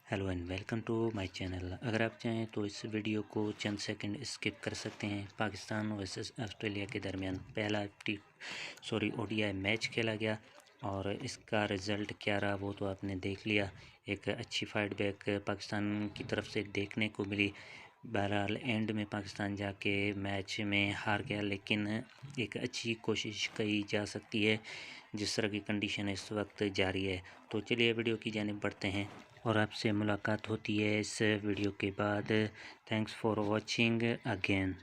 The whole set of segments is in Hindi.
Hello and welcome to my channel. अगर आप चाहें तो इस वीडियो को चंद सेकंड स्किप कर सकते हैं। पाकिस्तान वर्सेस ऑस्ट्रेलिया के दरमियान पहला ओडीआई मैच खेला गया और इसका रिज़ल्ट क्या रहा वो तो आपने देख लिया। एक अच्छी फाइट बैक पाकिस्तान की तरफ से देखने को मिली। बहरहाल एंड में पाकिस्तान जाके मैच में हार गया, लेकिन एक अच्छी कोशिश की जा सकती है जिस तरह की कंडीशन इस वक्त जारी है। तो चलिए वीडियो की जानिब बढ़ते हैं और आपसे मुलाकात होती है इस वीडियो के बाद। Thanks for watching again.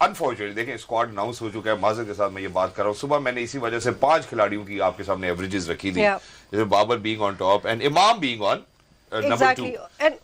Unfortunately देखिए स्क्वाड अनाउंस हो चुका है। माजर के साथ मैं ये बात कर रहा हूँ, सुबह मैंने इसी वजह से 5 खिलाड़ियों की आपके सामने एवरेजेस रखी थी, जैसे Babar being on top and Imam being on number 2।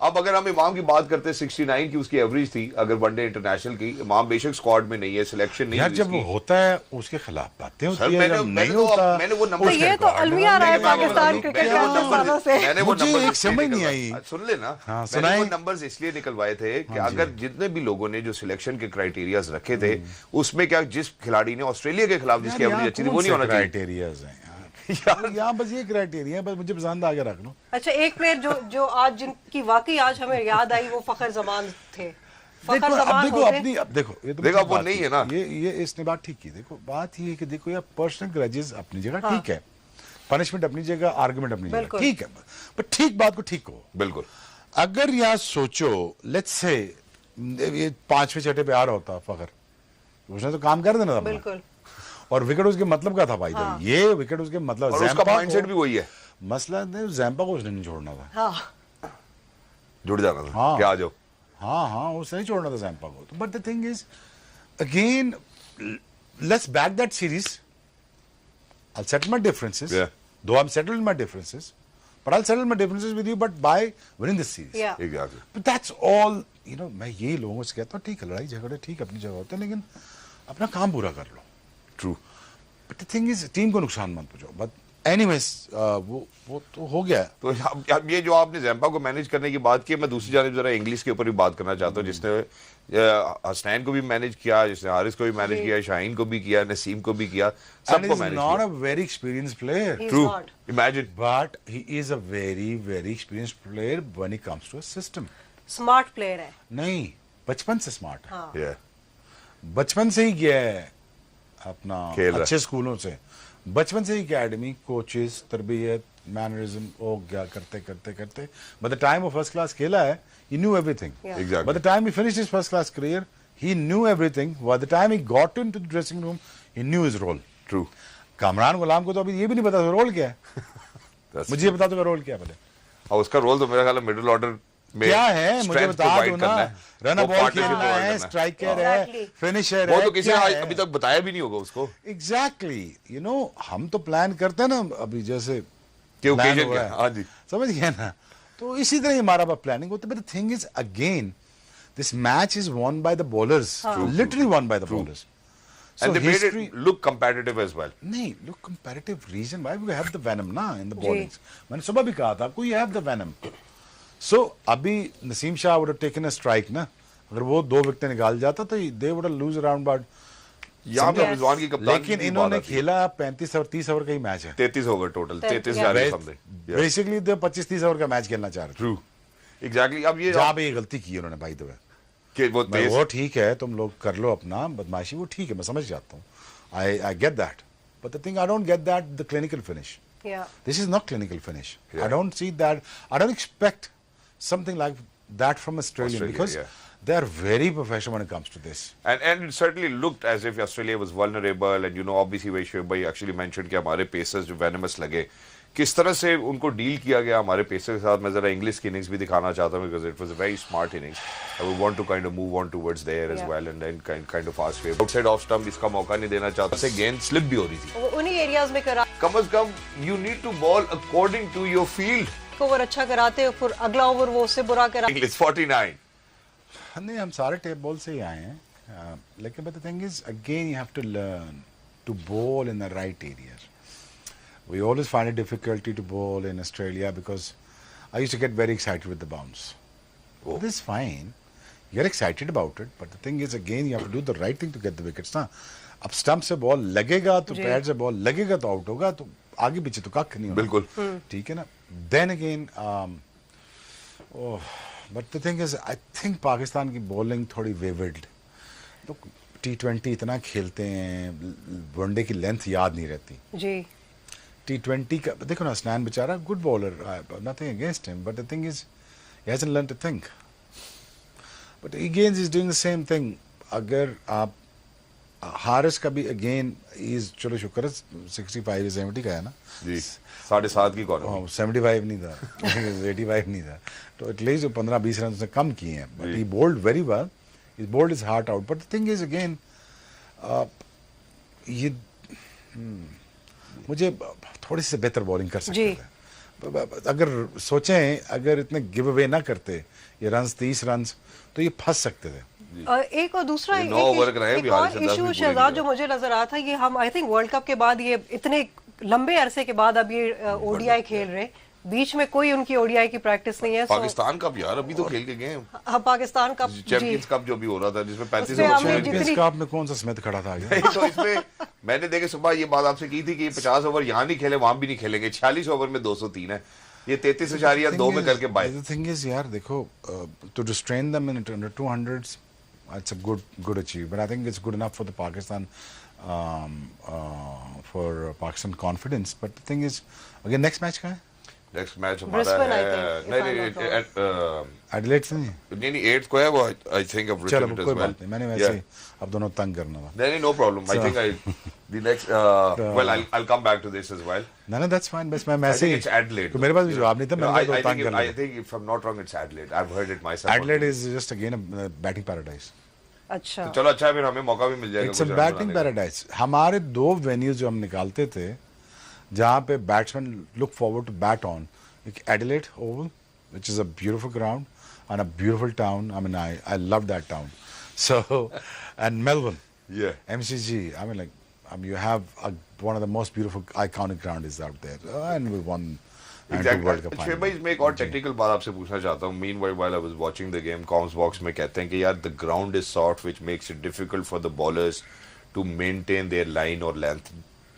अब अगर हम इमाम की बात करते हैं 69 की उसकी एवरेज थी अगर वनडे इंटरनेशनल की। इमाम बेशक स्क्वाड में नहीं है, सिलेक्शन नहीं यार है जब वो होता है उसके खिलाफ बातें होती है, जब नहीं तो होता मैंने वो नंबर ये तो अलमिया रहा है पाकिस्तान क्रिकेट का सालों से। मैंने वो मुझे नंबर एक समझ नहीं आई। सुन लेना, हाँ, मैंने वो नंबर्स इसलिए निकलवाए थे कि अगर जितने भी लोगों ने जो सिलेक्शन के क्राइटेरियाज रखे थे उसमें क्या जिस खिलाड़ी ने ऑस्ट्रेलिया के खिलाफ जिसकी एवरेज अच्छी थी वो नहीं होना चाहिए। क्राइटेरियाज हैं यहाँ बस ये क्राइटेरिया, बस मुझे पसंद आगे रख लो। अच्छा, एक प्लेयर जो आज जिनकी वाकई आज हमें याद आई वो फखर जमान थे। देखो अब देखो ये तो देखो वो नहीं है ना, ये इसने बात ठीक की। देखो बात ये है कि देखो यार पर्सनल ग्रजेस अपनी जगह ठीक है, पनिशमेंट अपनी जगह, आर्गुमेंट अपनी जगह ठीक है, पर ठीक बात को ठीक कहो। बिल्कुल। अगर यहाँ सोचो लेट्स से ये 5वें छठे पे आ रहा होता फखर, उसने तो काम कर देना था। बिल्कुल। और विकेट उसके मतलब का था भाई। हाँ। ये विकेट उसके मतलब और उसका माइंडसेट भी वही है। मसला नहीं, जैम्पा को उसने नहीं छोड़ना था। हाँ। जुड़ जाना था। हाँ। क्या आ जाओ। हाँ उसने नहीं छोड़ना था जैम्पा को। But the thing is again let's back that series. I'll settle my differences. Yeah. Though I'm settled my differences, but I'll settle my differences with you, but by winning this series. Yeah. Exactly. But that's all. You know, मैं ये लोगों से कहता हूँ ठीक है, लड़ाई झगड़े ठीक अपनी जगह होते हैं, लेकिन अपना काम पूरा कर लो। True. But the thing is team को नुकसान मत पहुंचाओ। बट एनीवेज वो तो हो गया। तो अब ये जो आपने जैम्पा को मैनेज करने की बात की, मैं दूसरी जानिब जरा इंग्लिश के ऊपर भी बात करना चाहता हूँ, जिसने हसनैन को भी मैनेज किया, जिसने हारिस को भी मैनेज किया, शाहीन को भी किया, नसीम को भी किया, सबको मैनेज किया। Not a very experienced player. True. Imagine. But he is a very very experienced player when it comes to a system. Smart player है। नहीं, बचपन से स्मार्ट है। हाँ। Yeah. बचपन से ही गया है अपना अच्छे स्कूलों से, बचपन से ही एकेडमी, कोचेस, तरबियत, मैनरिज्म वो क्या करते करते करते बाय द टाइम वो फर्स्ट क्लास खेला है, he knew everything. Yeah. Exactly. By the time he finished his first class career, he knew everything. By the time he got into the dressing room, he knew his role. True. Kamran गुलाम को तो अभी ये भी नहीं पता रोल क्या है। मुझे बता दो रोल क्या है पहले। और उसका रोल तो मेरा ख्याल है मिडिल ऑर्डर में क्या है मुझे बता दो ना। रन बॉल खेलना है, स्ट्राइकर है, फिनिशर है। वो तो किसी ने अभी तक बताया भी नहीं होगा उसको। एग्जैक्टली। यू नो हम तो प्लान करते हैं ना अभी जैसे कि ओकेजन क्या। हाँ जी, समझ गया ना। तो इसी तरह हमारा प्लानिंग होती है। But the thing is again this match is won by the bowlers, literally won by the bowlers. So and they made it look competitive as well. नहीं, look competitive reason why we have the venom ना in the bowlings. मैंने सुबह भी कहा था आपको, you have the venom. So अभी Naseem Shah would have taken a strike ना, अगर वो 2 विकेट निकाल जाता तो they would have lose around about। यहाँ पे रिजवान की कप्तान, लेकिन इन्होंने खेला 35 और 30 ओवर का ही मैच है। 33 over total, 33 something. Basically 25-30 over का मैच खेलना चाह रहे थे। ट्रू। एग्जैक्टली। अब ये जहाँ पे ये गलती की उन्होंने भाई द वे कि वो ठीक है, तुम लोग कर लो अपना बदमाशी, वो ठीक है, मैं समझ जाता हूँ। I get that, but the thing I don't get that the clinical finish. This is not clinical finish. I don't see that, I don't expect something like that from Australia because they are very professional when it comes to this. And it certainly looked as if Australia was vulnerable, and you know obviously where Shoaib bhai actually mentioned कि हमारे पेसर्स जो venomous लगे, किस तरह से उनको डील किया गया हमारे पेसर के साथ। मैं जरा इंग्लिश की इनिंग्स भी दिखाना चाहता हूँ because it was a very smart innings. I would want to kind of move on towards there as well and then kind of fast way. Outside off stump इसका मौका नहीं देना चाहता से गेंद स्लिप भी हो रही थी। उन्हीं एरियाज में करा। कम से कम you need to ball according to your field. Over अच्छा कराते फिर अगला ओवर वो उससे बुरा करा। English 49. नहीं, हम सारे टेप बॉल से ही आए हैं, लेकिन but the thing is again you have to learn to bowl in the right area. We always find it difficulty to bowl in Australia because I used to get very excited with the bounce. This is fine, you are excited about it, but the thing is again you have to do the right thing to get the wickets no. अब स्टंप से बॉल लगेगा तो पैड से बॉल लगेगा तो आउट होगा, तो आगे पीछे तो कख नहीं होगा। बिल्कुल ठीक है ना। Then again but the thing is I think Pakistan की बॉलिंग थोड़ी वेवर्ड। तो T20 इतना खेलते हैं, वनडे की लेंथ याद नहीं रहती जी। T20 का देखो ना, स्नैन बेचारा good bowler, nothing against him, but the thing is he hasn't learn to think, but again is doing the same thing. अगर आप हारिस का भी अगेन इज, चलो शुक्र है 65 70 का है ना जी, 7.5 की कॉर्नर, 75 नहीं था 85 नहीं था, तो एटलीस्ट 15-20 रन उसने कम किए हैं, but he bowled very well, he bowled his heart out. But the thing is again ये मुझे थोड़ी सी बेहतर बॉलिंग कर सकते थे। अगर सोचें, अगर इतने गिव अवे ना करते ये रन्स, 30 रन्स, तो ये फंस सकते थे। एक और दूसरा ये 9 ओवर का रहे, एक और इशू शहजाद जो मुझे नजर आता था, ये हम आई थिंक वर्ल्ड कप के बाद, ये इतने लंबे अरसे के बाद अब ये ओडीआई खेल रहे, बीच में कोई उनकी ओडीआई की प्रैक्टिस नहीं है। पाकिस्तान कप यार अभी तो खेल के गए, हाँ पाकिस्तान कप, चैंपियंस कप जो भी हो रहा था जिसमें 35 चैंपियंस कप में कौन सा स्मिथ खड़ा था आगे? तो इसमें मैंने देखे सुबह ये बात आपसे की थी कि 50 ओवर यहाँ नहीं खेले, वहां भी नहीं खेलेंगे, 46 ओवर में 203 है, ये 33.2 में करके बाय। द थिंग इज यार देखो, to restrain them in under 200s, it's a good achievement, but I think it's good enough for the Pakistan for Pakistan confidence. But the thing is, again, next match का है? नेक्स्ट मैच हमारा Brisbane, I है think, if नहीं I'm not wrong. एडिलेड से नहीं? नहीं 8th को है वो, आई थिंक ऑफ चलो रिटन कोई एज वेल। बात नहीं, मैंने वैसे ही अब दोनों तंग करना था। नहीं no problem, I think I the next well I'll come back to this as well. No, that's fine, बस मैं I ऐसे think ही, it's Adelaide. तो मेरे पास भी जवाब नहीं था, मैंने कहा तो तंग कर I लिया। think if I'm not wrong it's Adelaide. I've heard it myself. Adelaide is just again a batting paradise. अच्छा, चलो अच्छा है, फिर हमें मौका भी मिल जाएगा। It's a batting paradise. हमारे 2 venues जो हम निकालते थे, जहाँ पे batsman look forward to bat on, like Adelaide Oval, which is a beautiful ground and a beautiful town. I mean, I love that town. So, and Melbourne, Yeah. MCG. I mean, you have one of the most beautiful, iconic grounds out there, and we won. Exactly. World Cup शेख final. भाई इसमें एक और टेक्निकल बात आपसे पूछना चाहता हूँ। Meanwhile, while I was watching the game, comms box में कहते हैं कि यार the ground is soft, which makes it difficult for the bowlers to maintain their line or length.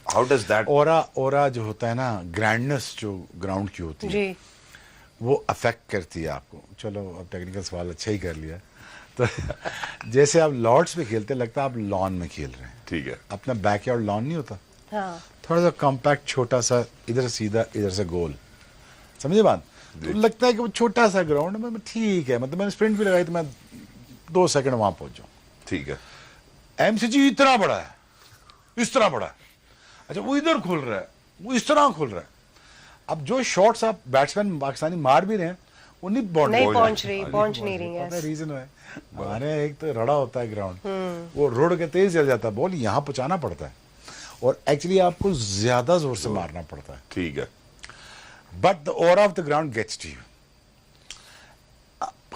How does that? ओरा जो होता है ना, ग्रैंडनेस जो ग्राउंड की होती है, जी वो अफेक्ट करती है आपको। चलो अब टेक्निकल सवाल अच्छा ही कर लिया। तो जैसे आप लॉर्ड्स में खेलते हैं, लगता है आप लॉन में खेल रहे हैं। ठीक है। अपना बैकयार्ड लॉन नहीं होता, हाँ, थोड़ा सा कॉम्पैक्ट, छोटा सा, इधर से सीधा इधर से गोल, समझे बात? तो लगता है कि वो छोटा सा ग्राउंड है, ठीक है, मतलब मैंने स्प्रिंट भी लगाई तो मैं 2 सेकंड वहां पहुंच जाऊं। ठीक है। एमसीजी इतना बड़ा है, इस तरह बड़ा है, अच्छा वो इधर खुल रहा है, वो इस तरह खुल रहा है। अब जो शॉट्स आप बैट्समैन पाकिस्तानी मार भी रहे हैं, वो नहीं नहीं पहुंच नहीं रही है। रीजन है हमारे एक तो रड़ा होता है ग्राउंड, वो रोड के तेज चल जाता है, बॉल यहाँ पहुंचाना पड़ता है और एक्चुअली आपको ज्यादा जोर से मारना पड़ता है। ठीक है। But the over of the ground gets to you.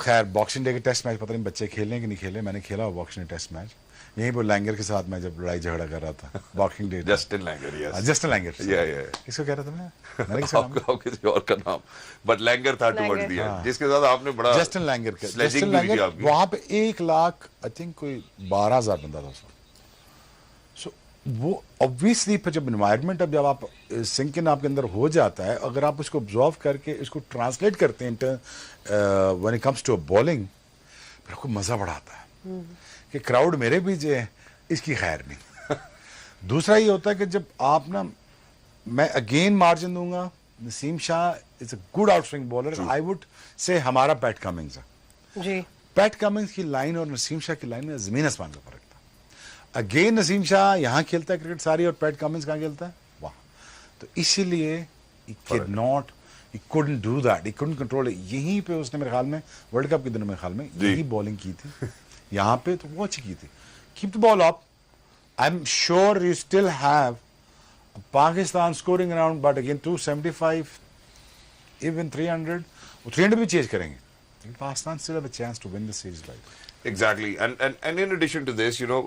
खैर बॉक्सिंग डे के टेस्ट मैच पता नहीं बच्चे खेलें कि नहीं खेले, मैंने खेला बॉक्सिंग डे टेस्ट मैच यहीं पर लैंगर के साथ, मैं जब लड़ाई झगड़ा कर रहा था boxing day. Justin Langer, yes. Justin Langer, किसको कह रहा था मैंने किसका नाम? किसी और का नाम, बट लैंगर था टुवर्ड्स द एंड, जिसके साथ आपने बड़ा जस्टिन लैंगर का। स्लेजिंग जस्टिन भी की लैंगर आपकी। वहां पे 1 लाख आई थिंक कोई 12,000 बंदा था उसका। सो वो ऑब्वियसली फिर जब एनवायरनमेंट, अब जब आप सिंक इन आपके अंदर हो जाता है, अगर आप उसको ऑब्जर्व करके इसको ट्रांसलेट करते हैं when it comes to bowling, फिर आपको मजा बड़ा आता है कि क्राउड मेरे पीछे है, इसकी खैर नहीं। दूसरा ये होता है कि जब आप ना, मैं अगेन मार्जिन दूंगा, Naseem Shah is a good outswing bowler, I would say हमारा पैट कमिंग्स है जी। पैट कमिंग्स की लाइन और नसीम शाह की लाइन में जमीन आसमान का फर्क था। अगेन नसीम शाह यहाँ खेलता है क्रिकेट सारी, और पैट कमिंग्स कहाँ खेलता है वहाँ, तो इसीलिए he couldn't do that, he couldn't control it। यहीं पे उसने मेरे ख्याल में वर्ल्ड कप के दिनों में ख्याल में यही बॉलिंग की थी यहाँ पे, तो वो अच्छी की थी। Keep the ball up. I'm sure you still have Pakistan scoring around, but again 275, even 300. वो 300 भी चेज करेंगे, लेकिन Pakistan still have a chance to win the series like that. Exactly, and in addition to this, you know,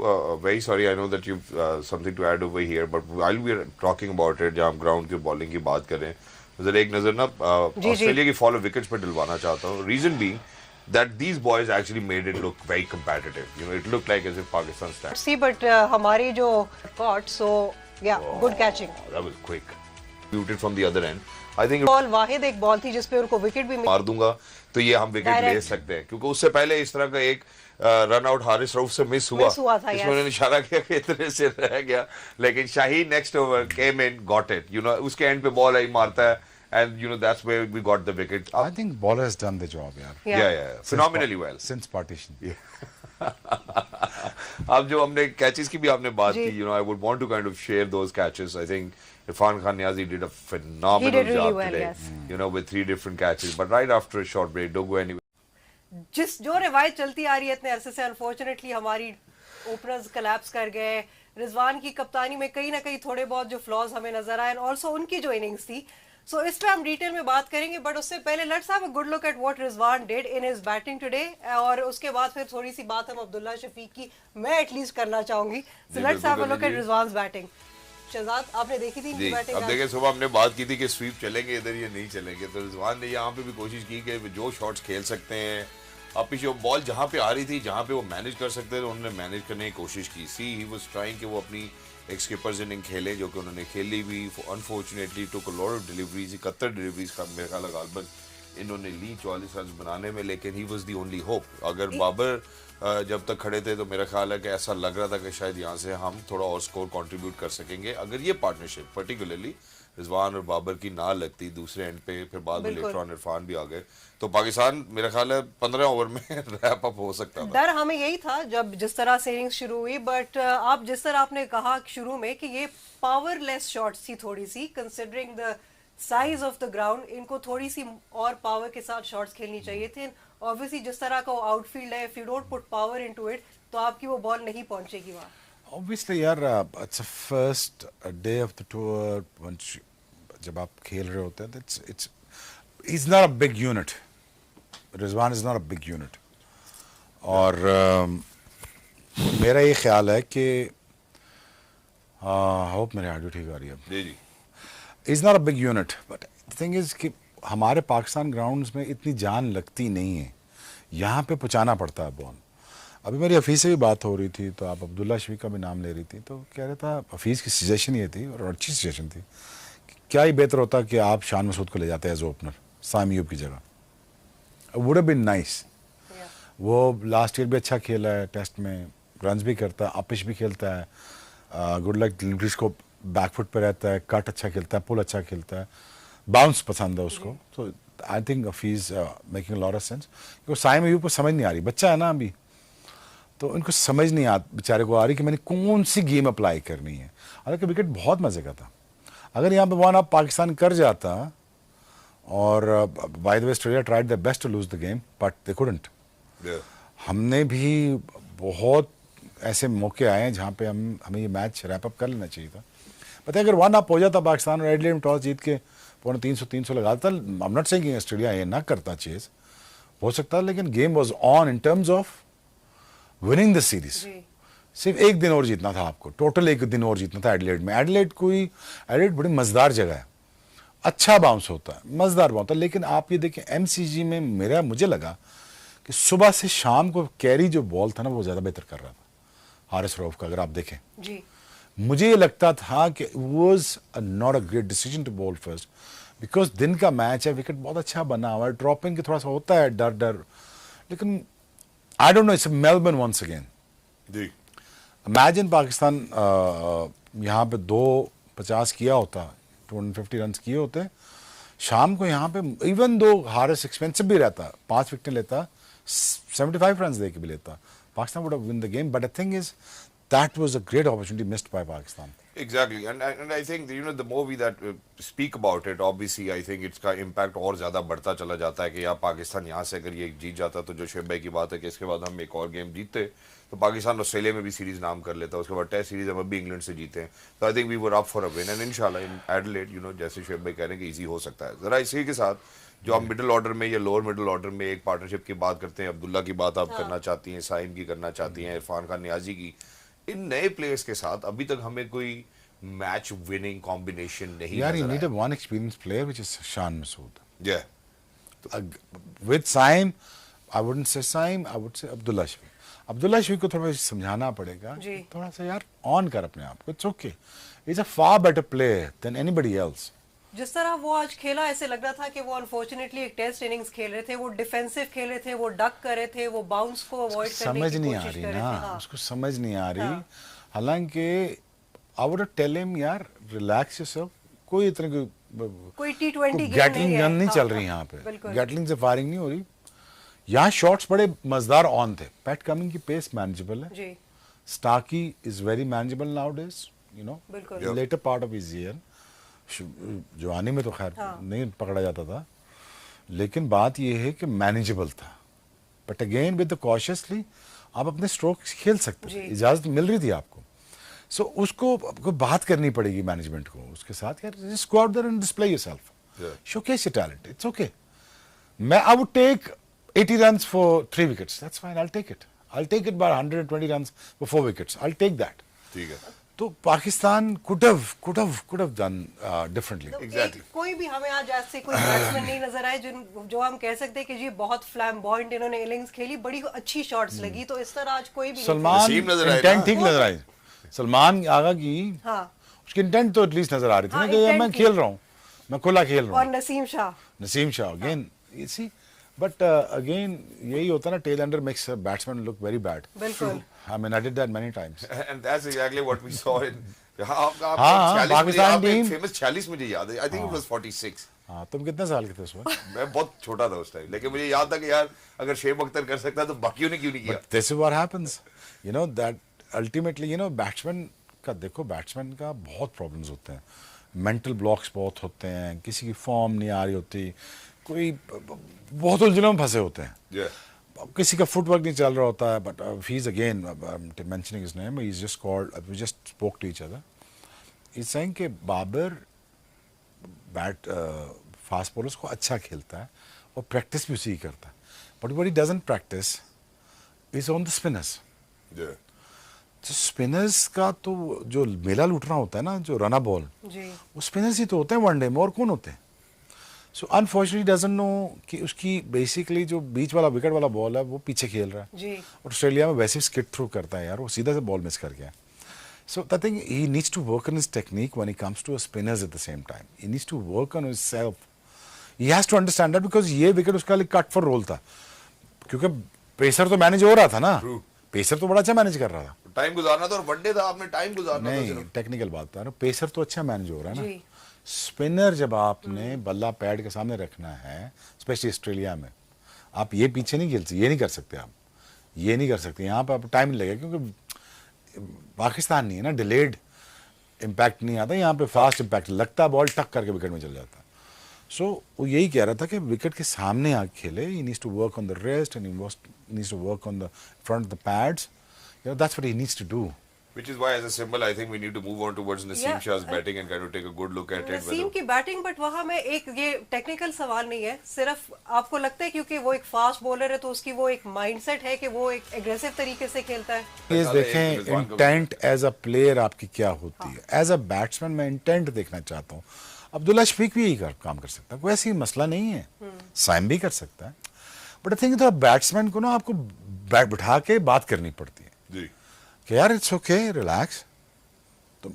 very sorry, I know that you've something to add over here, but while we are talking about it, जहाँ हम ग्राउंड की बॉलिंग की बात करें, जरा एक नजर ना ऑस्ट्रेलिया की फॉलो विकेट्स पर डलवाना चाहता हूँ। Reason being that these boys actually made it look very competitive. You know, it looked like as if Pakistan stand. See, but हमारी जो caught, so yeah, good catching. That was quick. Muted from the other end. I think ball वाहिद एक बॉल थी जिसपे उनको विकेट भी मार दूंगा तो ये हम विकेट ले Direct. सकते हैं, क्योंकि उससे पहले इस तरह का एक रन आउट हारिस रऊफ से मिस हुआ था, इसमें उन्होंने इशारा किया कि इतने से रह गया, लेकिन Shaheen next over came in, got it, you know, उसके एंड पे बॉल आई मारता है and you know that's where we got the wicket. I think bowler has done the job, yaar. Yeah, phenomenally well Since partition. अब जो हमने कैचेस की भी आपने बात की, you know, I would want to kind of share those catches. I think Irfan Khan Niazi did a phenomenal really job well, today, yes. you know, with 3 different catches. But right after a short break, don't go anywhere. जिस जो रिवायत चलती आ रही है इतने अरसे से, अनफॉर्चुनेटली हमारी ओपनर्स कोलैप्स कर गए। रिजवान की कप्तानी में कहीं ना कहीं थोड़े बहुत जो फ्लॉज हमें नजर आए, और ऑल्सो उनकी जो इनिंग्स थी, सो इस पे हम डिटेल में बात करेंगे, बट उससे पहले let's have a good look at what Rizwan did in his batting today, और उसके बाद फिर थोड़ी सी बात हम अब्दुल्ला शफीक की मैं एटलीस्ट करना चाहूंगी। So let's have a look at Rizwan's batting. Shahzad, आपने देखी थी जी, बैटिंग? अब देखिए, सुबह हमने बात की थी कि स्वीप चलेंगे इधर या नहीं चलेंगे, तो रिजवान ने यहाँ पे भी कोशिश की कि जो शॉट्स खेल सकते हैं, अब पीछे बॉल जहाँ पे आ रही थी, जहाँ पे वो मैनेज कर सकते थे, उन्होंने मैनेज करने की कोशिश की। सी ही वाज ट्राइंग कि वो अपनी एक स्किपर्स इनिंग खेले, जो कि उन्होंने खेली भी। Unfortunately took a lot of deliveries, 71 deliveries का मेरे ख्याल गालबन इन्होंने ली 44 रन बनाने में, लेकिन he was the only hope. अगर बाबर जब तक खड़े थे तो मेरा ख्याल है कि ऐसा लग रहा था कि शायद यहाँ से हम थोड़ा और स्कोर कंट्रीब्यूट कर सकेंगे, अगर ये पार्टनरशिप पर्टिकुलरली रिजवान और बाबर की ना लगती दूसरे एंड पे, फिर बाद में लेटर ऑन इरफान भी आ गए, तो पाकिस्तान मेरा ख्याल है 15 ओवर में रैप अप हो सकता था। डर हमें यही था जब जिस तरह से इनिंग्स शुरू हुई, बट आप जिस तरह आपने कहा शुरू में कि ये पावरलेस शॉट्स थी थोड़ी सी, considering the size of the ground, इनको थोड़ी सी और पावर के साथ शॉट्स खेलनी चाहिए थे। ऑब्वियसली जिस तरह का आउटफील्ड है, if you don't put power into it तो आपकी वो बॉल नहीं पहुंचेगी वहां। Obviously, यार, it's a first day of the tour. जब आप खेल रहे होते हैं, it's he's not a big unit. Rizwan is not a big unit. और मेरा ये ख्याल है कि होप मेरे ऑडियो ठीक आ रही है। जी जी, He's not a big unit, but the thing is कि हमारे पाकिस्तान ग्राउंड्स में इतनी जान लगती नहीं है, यहाँ पे पहुँचाना पड़ता है बॉल। अभी मेरी हफीज़ से भी बात हो रही थी, तो आप अब्दुल्ला शफीक का भी नाम ले रही थी, तो कह रहा था हफीज़ की सजेशन ये थी, और अच्छी सजेशन थी, कि क्या ही बेहतर होता कि आप शान मसूद को ले जाते एज ओपनर साइम अयूब की जगह। Would have been nice. वो लास्ट ईयर भी अच्छा खेला है, टेस्ट में रन्स भी करता है, अपिश भी खेलता है, गुड लक डिलीवरीज को बैकफुट पे रहता है, कट अच्छा खेलता है, पुल अच्छा खेलता है, बाउंस पसंद है उसको। तो I think Hafeez making lot of sense, क्योंकि साइम अयूब को समझ नहीं आ रही, बच्चा है ना अभी, तो इनको समझ नहीं आ बेचारे को आ रही कि मैंने कौन सी गेम अप्लाई करनी है। हालांकि विकेट बहुत मजे का था, अगर यहाँ पे 1 अप पाकिस्तान कर जाता, और by the way Australia tried the best to lose the game but they couldn't. हमने भी बहुत ऐसे मौके आए हैं जहाँ पे हमें ये मैच रैप अप कर लेना चाहिए था। पता है, अगर 1 अप हो जाता पाकिस्तान और एडिलेड में टॉस जीत के 300 लगाता, आई एम नॉट सेइंग कि ऑस्ट्रेलिया ये ना करता चेज, हो सकता, लेकिन game was on in terms of winning the series. सिर्फ एक दिन और जीतना था आपको, टोटल एक दिन और जीतना था एडिलेड में। एडिलेड बड़ी मजेदार जगह है, अच्छा बाउंस होता है, मजेदार बाउंस होता है, लेकिन आप ये देखें एमसीजी में मुझे लगा कि सुबह से शाम को कैरी जो बॉल था ना, वो ज्यादा बेहतर कर रहा था हारिस रऊफ का। अगर आप देखें जी, मुझे ये लगता था कि was not a great decision to bowl first, because दिन का मैच है, विकेट बहुत अच्छा बना हुआ है, ड्रॉपिंग के थोड़ा सा होता है डर, लेकिन I don't know, it's Melbourne once again. जी, इमेजिन पाकिस्तान यहाँ पे 250 किया होता, 250 रन किए होते, शाम को यहाँ पे इवन दो हारिस एक्सपेंसिव भी रहता, 5 विकेट लेता, 75 रन दे के भी लेता, Pakistan would have win the game. But the thing is that was a great opportunity missed by Pakistan. Exactly, and I think the more we that speak about it, obviously I think its का impact और ज़्यादा बढ़ता चला जाता है कि यार पाकिस्तान यहाँ से अगर ये जीत जाता, तो जो शुएब भाई की बात है कि इसके बाद हम एक और गेम जीतते तो पाकिस्तान ऑस्ट्रेलिया में भी सीरीज नाम कर लेता, उसके बाद टेस्ट सीरीज हम अभी इंग्लैंड से जीते हैं, तो I think we were up for a win, and इंशाल्लाह इन एडिलेड जैसे शुएब भाई कह रहे हैं कि ईजी हो सकता है। जरा इसी के साथ जो हम मिडिल ऑर्डर में या लोअर मिडिल ऑर्डर में एक पार्टनरशिप की बात करते हैं, अब्दुल्ला की बात आप करना चाहती हैं, साइम की करना चाहती हैं, इरफान खान नियाजी की, इन नए प्लेयर्स के साथ अभी तक हमें कोई मैच विनिंग कॉम्बिनेशन नहीं यार, you नजर need आया। a one experienced player which is Shan Masood. Yeah. With Saim, I wouldn't say Saim, I would say Abdullah Shafiq. Abdullah Shafiq को थोड़ा समझाना पड़ेगा, थोड़ा सा यार ऑन कर अपने आप को, it's okay, is a far better player than anybody else. जिस तरह वो आज खेला, ऐसे लग रहा था कि वो अनफॉर्चुनेटली एक टेस्ट इनिंग्स खेल रहे थे, वो डिफेंसिव खेल रहे थे, वो डक कर रहे थे, वो बाउंस को अवॉइड करने समझ की नहीं आ कोशिश रही कर रहे ना, थे। हाँ। उसको समझ नहीं आ रही। हाँ। हालांकि आई वुड टेल हिम यार रिलैक्स योरसेल्फ, कोई इतने कोई T20 गेम गैटलिंग नहीं गन है। नहीं हाँ, चल रही हाँ, यहाँ पे, बिल्कुल। गैटलिंग से फायरिंग नहीं हो रही। यहाँ शॉट्स बड़े मजेदार ऑन थे। पैट कमिंस की पेस मैनेजेबल है, जी Starc is very manageable nowadays, you know, बिल्कुल। Later part of his year. जवानी में तो खैर हाँ। नहीं पकड़ा जाता था, लेकिन बात यह है कि मैनेजेबल था। बट अगेन विद कॉशियसली आप अपने स्ट्रोक्स खेल सकते थे, जी। इजाजत मिल रही थी आपको। सो उसको आपको बात करनी पड़ेगी मैनेजमेंट को उसके साथ, यार just go out there and display yourself, showcase your talent, it's okay. मैं I would take 80 runs for 3 wickets, that's fine, I'll take it, I'll take it by 120 runs for 4 wickets, I'll take that। ठीक है। तो Pakistan could have done differently। तो Exactly. कोई भी हमें आज ऐसे कोई बैट्समैन नहीं नजर आए जो हम कह सकते हैं कि जी बहुत फ्लैम्बॉयंट इन्होंने इनिंग्स खेली, बड़ी अच्छी शॉट्स लगी, तो इस तरह आज कोई भी नहीं सलमान नसीब नजर आए इंटेंट ना। ठीक नजर आई, सलमान आगा की था। हाँ। उसकी इंटेंट तो एटलीस्ट नजर आ रही थी हाँ, ना, कि यार मैं intent खेल रहा हूँ, मैं खुला खेल रहा और हूँ। Naseem Shah. Naseem Shah again, you see, but again यही होता है ना, tail under makes a batsman look very bad। बिल्कुल। I mean I did that many times। And that's exactly what we saw in आप हाँ, पाकिस्तान टीम फेमस 46 मुझे याद है, आई थिंक इट वाज 46। हाँ, तुम कितने साल के थे उस वक्त? मैं बहुत छोटा था उस टाइम, लेकिन मुझे याद था कि यार अगर शेब अख्तर कर सकता तो बाकियों ने क्यों नहीं किया। But this is what happens, you know, that ultimately, you know, batsman का देखो, बैट्समैन का बहुत प्रॉब्लम्स होते हैं, मेंटल ब्लॉक्स बहुत होते हैं, किसी की फॉर्म नहीं आ रही होती, कोई बहुत उलझनों में फंसे होते हैं, किसी का फुटवर्क नहीं चल रहा होता है। But he is again mentioning his name, he is just called, we just spoke to each other, is saying कि बाबर बैट फास्ट बॉलर्स को अच्छा खेलता है और प्रैक्टिस भी उसी की करता है, but what he doesn't practice is on the spinners. तो स्पिनर्स का तो जो मेला लूटना होता है ना, जो रना बॉल, जी वो स्पिनर्स ही तो होते हैं वनडे में, और कौन होते हैं? सो अनफॉर्चुनेटली डजंट नो कि उसकी बेसिकली जो बीच वाला विकेट वाला बॉल है वो पीछे खेल रहा है, जी और ऑस्ट्रेलिया में वैसे भी स्किट थ्रू करता है यार, वो सीधा से बॉल मिस कर गया। So the thing, he needs to work on his technique when he comes to spinners at the same time, he needs to work on himself, he has to understand that, because ये विकेट उसका लिए कट फॉर रोल था, क्योंकि पेसर तो मैनेज हो रहा था ना, पेसर तो बड़ा अच्छा मैनेज कर रहा था। टाइम गुजारना था और वनडे था, आपने टाइम गुजारना था नहीं, सिर्फ। टेक्निकल बात बता रहा हूं, पेसर तो अच्छा मैनेज हो रहा है ना, जी स्पिनर जब आपने बल्ला पैड के सामने रखना है, स्पेशली ऑस्ट्रेलिया में, आप ये पीछे नहीं खेल सकते, ये नहीं कर सकते, आप ये नहीं कर सकते, यहाँ पर आप टाइम लगेगा, क्योंकि पाकिस्तान नहीं है ना, डिलेड इम्पैक्ट नहीं आता, यहाँ पे फास्ट इम्पैक्ट लगता, बॉल टक करके विकेट में चल जाता। सो वो यही कह रहा था कि विकेट के सामने आके खेले, he needs to work on the rest and he needs to work on the front of the pads, you know, that's what he needs to do. Which is why, as a symbol, I think we need to move on towards Naseem Yeah, Shah's batting and kind of take a good look at it. Naseem की बैटिंग, बट वहां में एक ये टेक्निकल सवाल नहीं है, सिर्फ आपको लगता है क्योंकि वो एक फास्ट बॉलर है तो उसकी वो एक माइंडसेट है कि वो एक एग्रेसिव तरीके से खेलता है। प्लीज देखें इंटेंट एज अ प्लेयर आपकी क्या होती है, एज अ बैट्समैन मैं इंटेंट देखना चाहता हूँ। अब्दुल्ला शफीक भी यही काम कर सकता है, कोई ऐसी मसला नहीं है, साइम भी कर सकता है, बट आई थिंक तो बैट्समैन को ना आपको बिठा के बात करनी पड़ती है जी, कि यार इट्स ओके, रिलैक्स। तो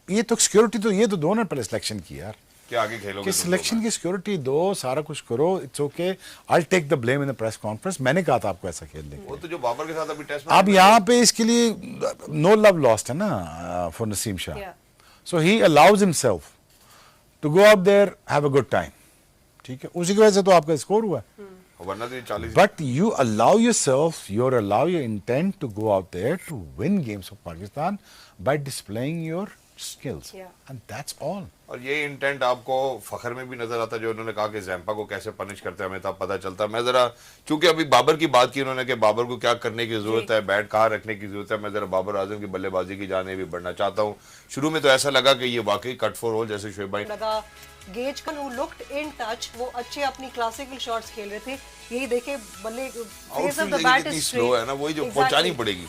ये तो सिक्योरिटी तो ये तो दो ना पहले सिलेक्शन की यार, कि आगे खेलोगे कि सिलेक्शन की सिक्योरिटी दो, सारा कुछ करो, it's okay, I take the blame in the press conference, मैंने कहा था आपको ऐसा खेलने के वो लिए। तो जो बाबर के साथ अभी टेस्ट अब यहाँ पे इसके लिए नो लव लॉस्ट है ना for Naseem Shah, Yeah. So he allows himself to go out there, have a good time, ठीक है, उसी की वजह से तो आपका स्कोर हुआ है। वरना तो 40। But you allow yourself, allow your intent to go out there to win games of Pakistan by displaying your skills, Yeah. and that's all. और ये इंटेंट आपको फखर में भी नजर आता, जो उन्होंने कहा कि जैम्पा को कैसे पनिश करते हैं हमें तब पता चलता। मैं जरा, चूंकि अभी बाबर की बात की उन्होंने कि बाबर को क्या करने की जरूरत है, बैट कहाँ रखने की जरूरत है, मैं जरा बाबर आजम की बल्लेबाजी की जाने भी बढ़ना चाहता हूँ। शुरू में तो ऐसा लगा कि ये वाकई कट फॉर होल, जैसे शोएब भाई लगा गेज का who looked in touch, वो अच्छे अपनी क्लासिकल शॉट्स खेल रहे थे, यही देखे बल्ले फेस ऑफ द बैट कितनी इज स्लो है ना, वही जो पहुंचानी पड़ेगी।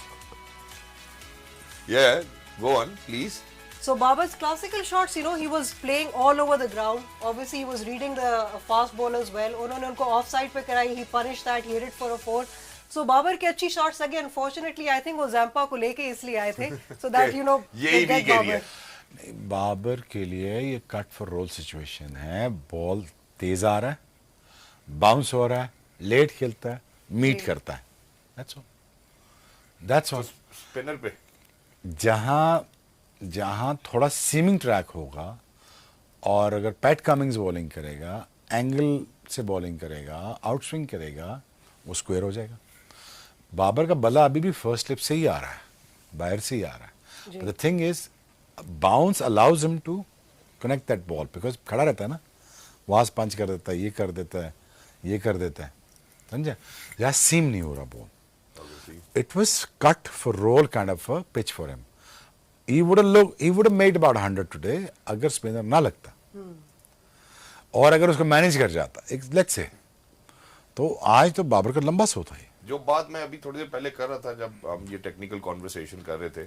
Yeah, go on, please. So Babar's classical shots, you know, he was playing all over the ground. Obviously, he was reading the fast bowlers well. उन्होंने उनको offside पे कराई, he punished that, he hit it for a 4. So Babar की अच्छी shots लगे. Unfortunately, I think वो जैम्पा को लेके इसलिए आए थे, so that you know यही they get weak area. Babar. Babar के लिए ये कट फॉर रोल सिचुएशन है। बॉल तेज आ रहा है, बाउंस हो रहा है, लेट खेलता है, मीट करता है, दैट्स ऑल। स्पिनर पे जहां थोड़ा सीमिंग ट्रैक होगा और अगर पैट कमिंग्स बॉलिंग करेगा, एंगल से बॉलिंग करेगा, आउट स्विंग करेगा, वो स्क्वायर हो जाएगा। बाबर का बल्ला अभी भी फर्स्ट स्लिप से ही आ रहा है, बाहर से ही आ रहा है। The thing is bounce allows him to connect that ball, because खड़ा रहता है ना, वहां से पंच कर देता है, ये कर देता है, ये कर देता है, समझे? यहाँ सीम नहीं हो रहा ball. It was cut for roll kind of a pitch for him. He would have made about 100 today अगर स्पिनर ना लगता और अगर उसको मैनेज कर जाता, लेट्स से, तो आज तो बाबर का लंबा सो था। जो बात मैं अभी थोड़ी देर पहले कर रहा था जब हम ये टेक्निकल कॉन्वर्सेशन कर रहे थे,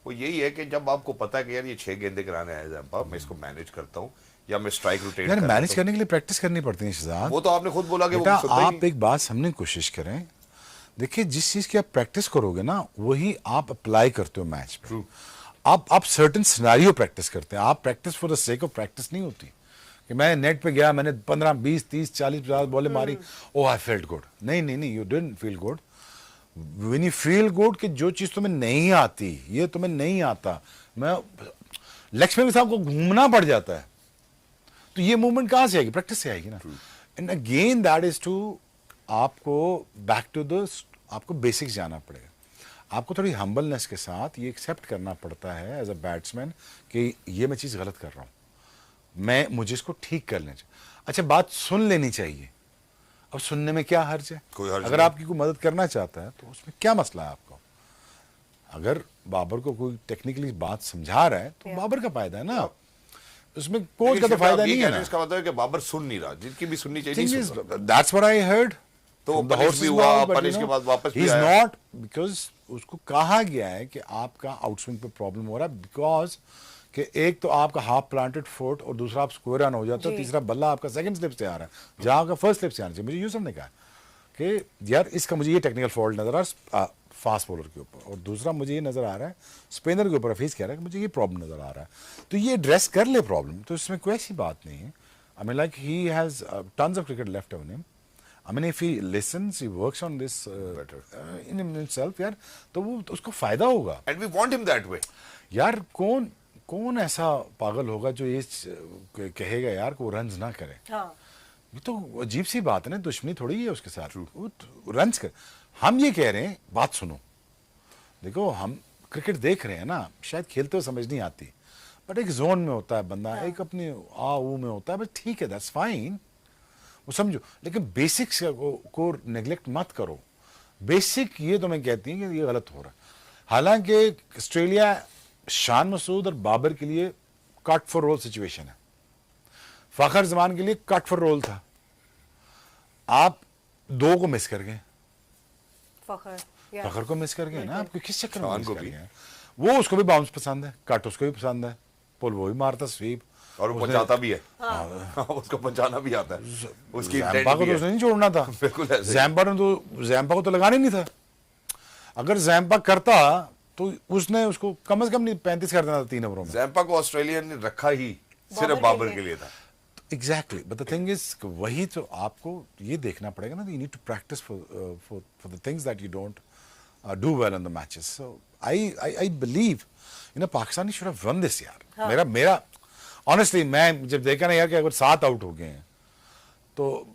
वो यही है कि जब आपको पता है कि यार ये 6 गेंदें कराने आया जैम्पा, मैं इसको मैनेज करता हूँ या मैं स्ट्राइक रोटेट यार मैनेज करने के लिए प्रैक्टिस करनी पड़ती है शहजाद। वो तो आपने खुद बोला कि वो बेटा सुनता ही आप एक बात समझने की कोशिश करें, देखिए जिस चीज की आप प्रैक्टिस करोगे ना वही आप अप्लाई करते हो मैच पे। आप सर्टेन सिनेरियो प्रैक्टिस करते हैं, आप practice for the sake of practice नहीं होती कि मैं नेट पे गया, मैंने 15 20 30 40 50 बॉलें मारी, ओह आई फेल्ट गुड। नहीं, you didn't feel good. When you feel good कि जो चीज तुम्हें नहीं आती, ये तुम्हें नहीं आता, मैं लक्ष्मण साहब को घूमना पड़ जाता है, तो ये मूवमेंट कहां से आएगी? प्रैक्टिस से आएगी ना। And again that is to आपको बैक टू द आपको बेसिक्स जाना पड़ेगा। आपको थोड़ी हम्बलनेस के साथ ये एक्सेप्ट करना पड़ता है एज अ बैट्समैन कि ये मैं चीज़ गलत कर रहा हूँ, मुझे इसको ठीक कर लेना चाहिए। अच्छा, बात सुन लेनी चाहिए। अब सुनने में क्या हर्ज है? कोई हर्ज अगर नहीं। आपकी कोई मदद करना चाहता है तो उसमें क्या मसला है आपको? अगर बाबर को कोई टेक्निकली बात समझा रहा है तो बाबर का फायदा है ना, उसमें कोच का तो फायदा नहीं है ना। इसका मतलब है कि बाबर सुन नहीं रहा, जिनकी भी सुननी चाहिए नहीं सुन रहा। That's what I heard. तो पनिश भी हुआ, पनिश के बाद वापस भी आया। नॉट बिकॉज उसको कहा गया है कि आपका आउटस्विंग पे प्रॉब्लम हो रहा है, बिकॉज कि एक तो आपका हाफ प्लांटेड फुट और दूसरा आप स्क्वायर रन हो जाता है, तीसरा बल्ला आपका सेकंड स्लिप से आ रहा है जहां का फर्स्ट स्लिप से आना चाहिए। मुझे यूसुफ ने कहा कि यार इसका मुझे ये टेक्निकल फॉल्ट नजर आ रहा है फास्ट बॉलर के ऊपर, और दूसरा मुझे ये नजर आ रहा है स्पिनर के ऊपर, हफीज कह रहा है कि मुझे ये प्रॉब्लम नजर आ रहा है, तो ये एड्रेस कर ले प्रॉब्लम, तो इसमें कोई ऐसी बात नहीं है। I mean like he has tons of cricket left on him. I mean, if he listens, he works on this in himself, यार, तो वो तो उसको फायदा होगा। And we want him that way. यार कौन ऐसा पागल होगा जो ये कहेगा यार को रन्स ना करे? हाँ। ये तो अजीब सी बात है ना, दुश्मनी थोड़ी है उसके साथ। रन्स कर, हम ये कह रहे हैं, बात सुनो, देखो हम क्रिकेट देख रहे हैं ना, शायद खेलते हुए समझ नहीं आती, बट एक जोन में होता है बंदा, एक अपने ऊ में होता है, बस ठीक है, दैट्स फाइन, वो समझो, लेकिन बेसिक्स को नेग्लेक्ट मत करो। बेसिक ये तो मैं कहती हूँ कि ये गलत हो रहा है। हालांकि ऑस्ट्रेलिया शान मसूद और बाबर के लिए कट फॉर रोल सिचुएशन है, फखर जमान के लिए कट फॉर रोल था, आप दो को मिस कर गए। फखर को मिस कर गए ना, आपको किस चक्कर में मिस कर गए? वो उसको भी बाउंस पसंद है, कट उसको भी पसंद है, पुल वो भी मारता, स्वीप, और वो पहुंचाता भी है। हाँ। उसको पहुंचाना भी आता है, उसकी जैम्पा को तो उसने नहीं छोड़ना था। बिल्कुल ऐसे। जैम्पा को तो लगाना ही नहीं था। अगर जैम्पा करता तो उसने उसको कम से कम नहीं 35 कर देना था 3 ओवरों में। जैम्पा को ऑस्ट्रेलिया ने रखा ही सिर्फ बाबर के लिए था। Exactly, but the thing is वही तो आपको ये देखना पड़ेगा ना, you need to practice for the things that you don't do well in the matches. So I believe Pakistan should have won this यार। मेरा ऑनेस्टली मैं जब देखा ना यार कि अगर 7 आउट हो गए हैं तो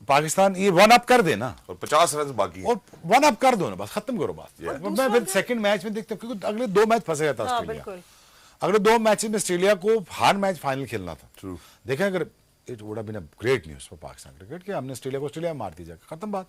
पाकिस्तान ये 1 अप कर देना और 50 रन बाकी है, और 1 अप कर दो ना, बस खत्म करो बात। मैं फिर सेकंड मैच में देखता हूँ, क्योंकि अगले 2 मैच फंसे जाता ऑस्ट्रेलिया। अगले 2 मैचेस में ऑस्ट्रेलिया को हर मैच फाइनल खेलना था। देखा, अगर it would have been a great news for Pakistan cricket कि हमने ऑस्ट्रेलिया मार दी जाकर, खत्म बात।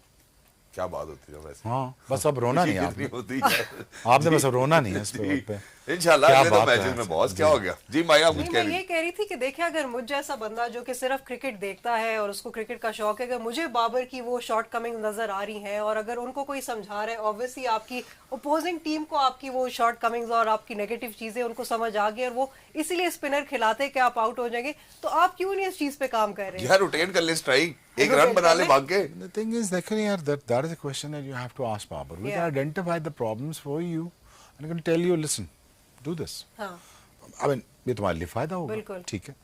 क्या बात होती है वैसे। हाँ, बस अब रोना नहीं आपने, होती आपने बस अब रोना नहीं है इस पे। इंशाल्लाह अगले 2 मैचेस में बॉस क्या हो गया जी। माया कुछ कह रही, मैं ये कह रही थी कि देखिए, अगर मुझ जैसा बंदा जो कि सिर्फ क्रिकेट देखता है और उसको क्रिकेट का शौक है, अगर मुझे बाबर की वो शॉर्ट कमिंग नजर आ रही है और अगर उनको कोई समझा रहा है, ऑब्वियसली आपकी अपोजिंग टीम को आपकी वो शॉर्ट कमिंग्स और आपकी नेगेटिव चीजें उनको समझ आ गई और वो इसीलिए स्पिनर खिलाते कि आप आउट हो जाएंगे, तो आप क्यों नहीं इस चीज पे काम कर रहे हैं? यार रोटेट कर ले, स्ट्राइक, एक रन बना ले भाग के। The thing is, यार, that is a question that you have to ask Babar. We can identify the problems for you and I can tell you, listen, do this. हाँ. I mean, ये तुम्हारे लिए फ़ायदा होगा, बिल्कुल। ठीक है।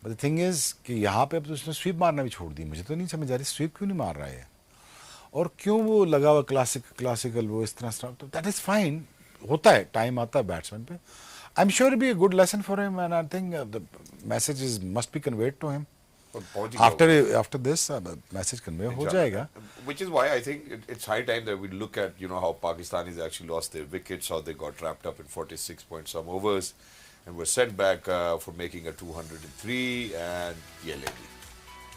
बट द थिंग इज़ कि यहाँ पे अब तो उसने स्वीप मारना भी छोड़ दी। मुझे तो नहीं समझ आ रही स्वीप क्यों नहीं मार रहा है, और क्यों वो लगा हुआ क्लासिकल वो इस तरह। तो दैट इज़ फाइन, होता है, टाइम आता है बैट्समैन पे। I am sure be a good lesson for him, and I think the message is must be conveyed to him. और पहुंच गया होगा। आफ्टर दिस मैसेज कन्वे हो Inshallah. जाएगा। Which is why I think it's high time that we look at, how Pakistanis actually lost their wickets, how they got trapped up in 46 point some overs and were sent back for making a 203 and lately.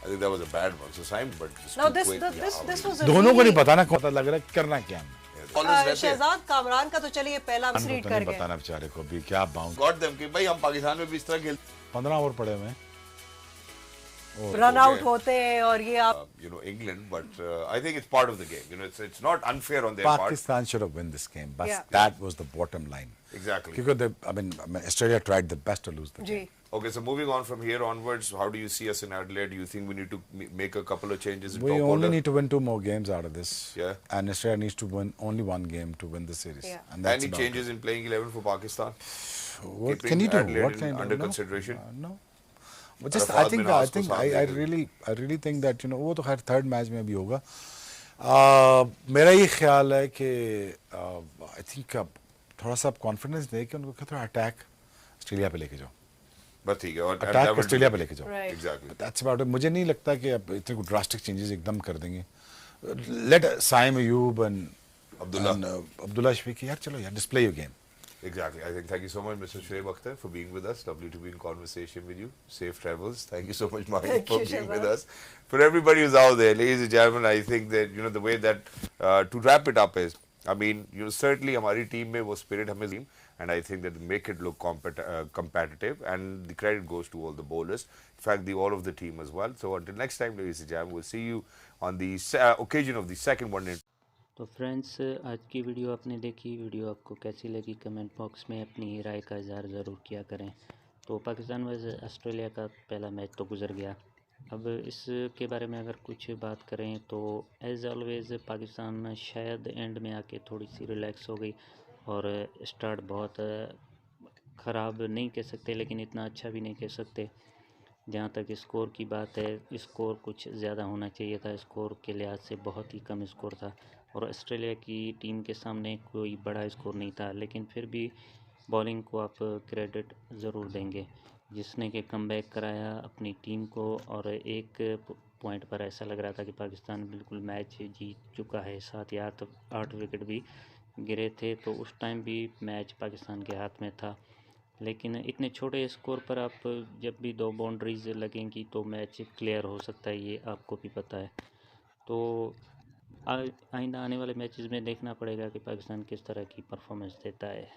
I think that was a bad one. So Simon, but just Now too this quick. this was a दोनों को really- नहीं पता ना, पता लग रहा है करना क्या है। Always रहते हैं। शहजाद कामरान का तो चलिए पहला उनको मिसरीड तो कर नहीं गए। बताना बेचारे को भी क्या बाउंस। Got them कि भाई हम पाकिस्तान में भी इस तरह खेलते 15 ओवर पड़े हुए हैं। रन आउट होते हैं और ये आप England, but I think it's part of the game. It's not unfair on their part. Pakistan should have won this game, but Yeah. that was the bottom line. Exactly. Because Australia tried the best to lose the ji game. Okay, so moving on from here onwards, how do you see us in Adelaide? Do you think we need to make a couple of changes in We top only order? need to win 2 more games out of this. Yeah. And Australia needs to win only 1 game to win the series. Yeah. And that's Any about changes in playing 11 for Pakistan? it. What keeping can you do? Adelaide What can you do? under No. consideration? No. But just Arafat I think bin Aas को साथ I लेके- really think that वो तो खैर थर्ड मैच में भी होगा। मेरा ये ख्याल है कि आई थिंक थोड़ा सा कॉन्फिडेंस दे के उनको थोड़ा अटैक ऑस्ट्रेलिया पे लेके जाओ, बस ठीक है और अटैक ऑस्ट्रेलिया पे लेके जाओ। Right. Exactly. That's about it. मुझे नहीं लगता कि अब इतने ड्रास्टिक चेंजेस एकदम कर देंगे। लेट साइम अयूब एंड अब्दुल्ला शफीक, यार चलो यार display your game. Exactly. I think thank you so much, Mr. Shoaib Akhtar, for being with us. Lovely to be in conversation with you. Safe travels. Thank you so much, Mahi, Thank for you, being Shahbaz. with us. For everybody who's out there, ladies and gentlemen, I think that the way that to wrap it up is, I mean, certainly हमारी team में वो spirit हमें team, and I think that make it look competitive, and the credit goes to all the bowlers. In fact, all of the team as well. So until next time, ladies and gentlemen, we'll see you on the occasion of the second one. तो फ्रेंड्स, आज की वीडियो आपने देखी। वीडियो आपको कैसी लगी कमेंट बॉक्स में अपनी राय का इज़हार ज़रूर किया करें। तो पाकिस्तान वर्सेस ऑस्ट्रेलिया का पहला मैच तो गुजर गया। अब इसके बारे में अगर कुछ बात करें तो एज़ ऑलवेज़ पाकिस्तान शायद एंड में आके थोड़ी सी रिलैक्स हो गई और स्टार्ट बहुत ख़राब नहीं कह सकते लेकिन इतना अच्छा भी नहीं कह सकते। जहाँ तक स्कोर की बात है, स्कोर कुछ ज़्यादा होना चाहिए था, स्कोर के लिहाज से बहुत ही कम स्कोर था और ऑस्ट्रेलिया की टीम के सामने कोई बड़ा स्कोर नहीं था, लेकिन फिर भी बॉलिंग को आप क्रेडिट ज़रूर देंगे जिसने कि कमबैक कराया अपनी टीम को। और एक पॉइंट पर ऐसा लग रहा था कि पाकिस्तान बिल्कुल मैच जीत चुका है, 7 या 8 विकेट भी गिरे थे, तो उस टाइम भी मैच पाकिस्तान के हाथ में था। लेकिन इतने छोटे स्कोर पर आप जब भी 2 बाउंड्रीज लगेंगी तो मैच क्लियर हो सकता है, ये आपको भी पता है। तो आइंदा आने वाले मैचेस में देखना पड़ेगा कि पाकिस्तान किस तरह की परफॉर्मेंस देता है।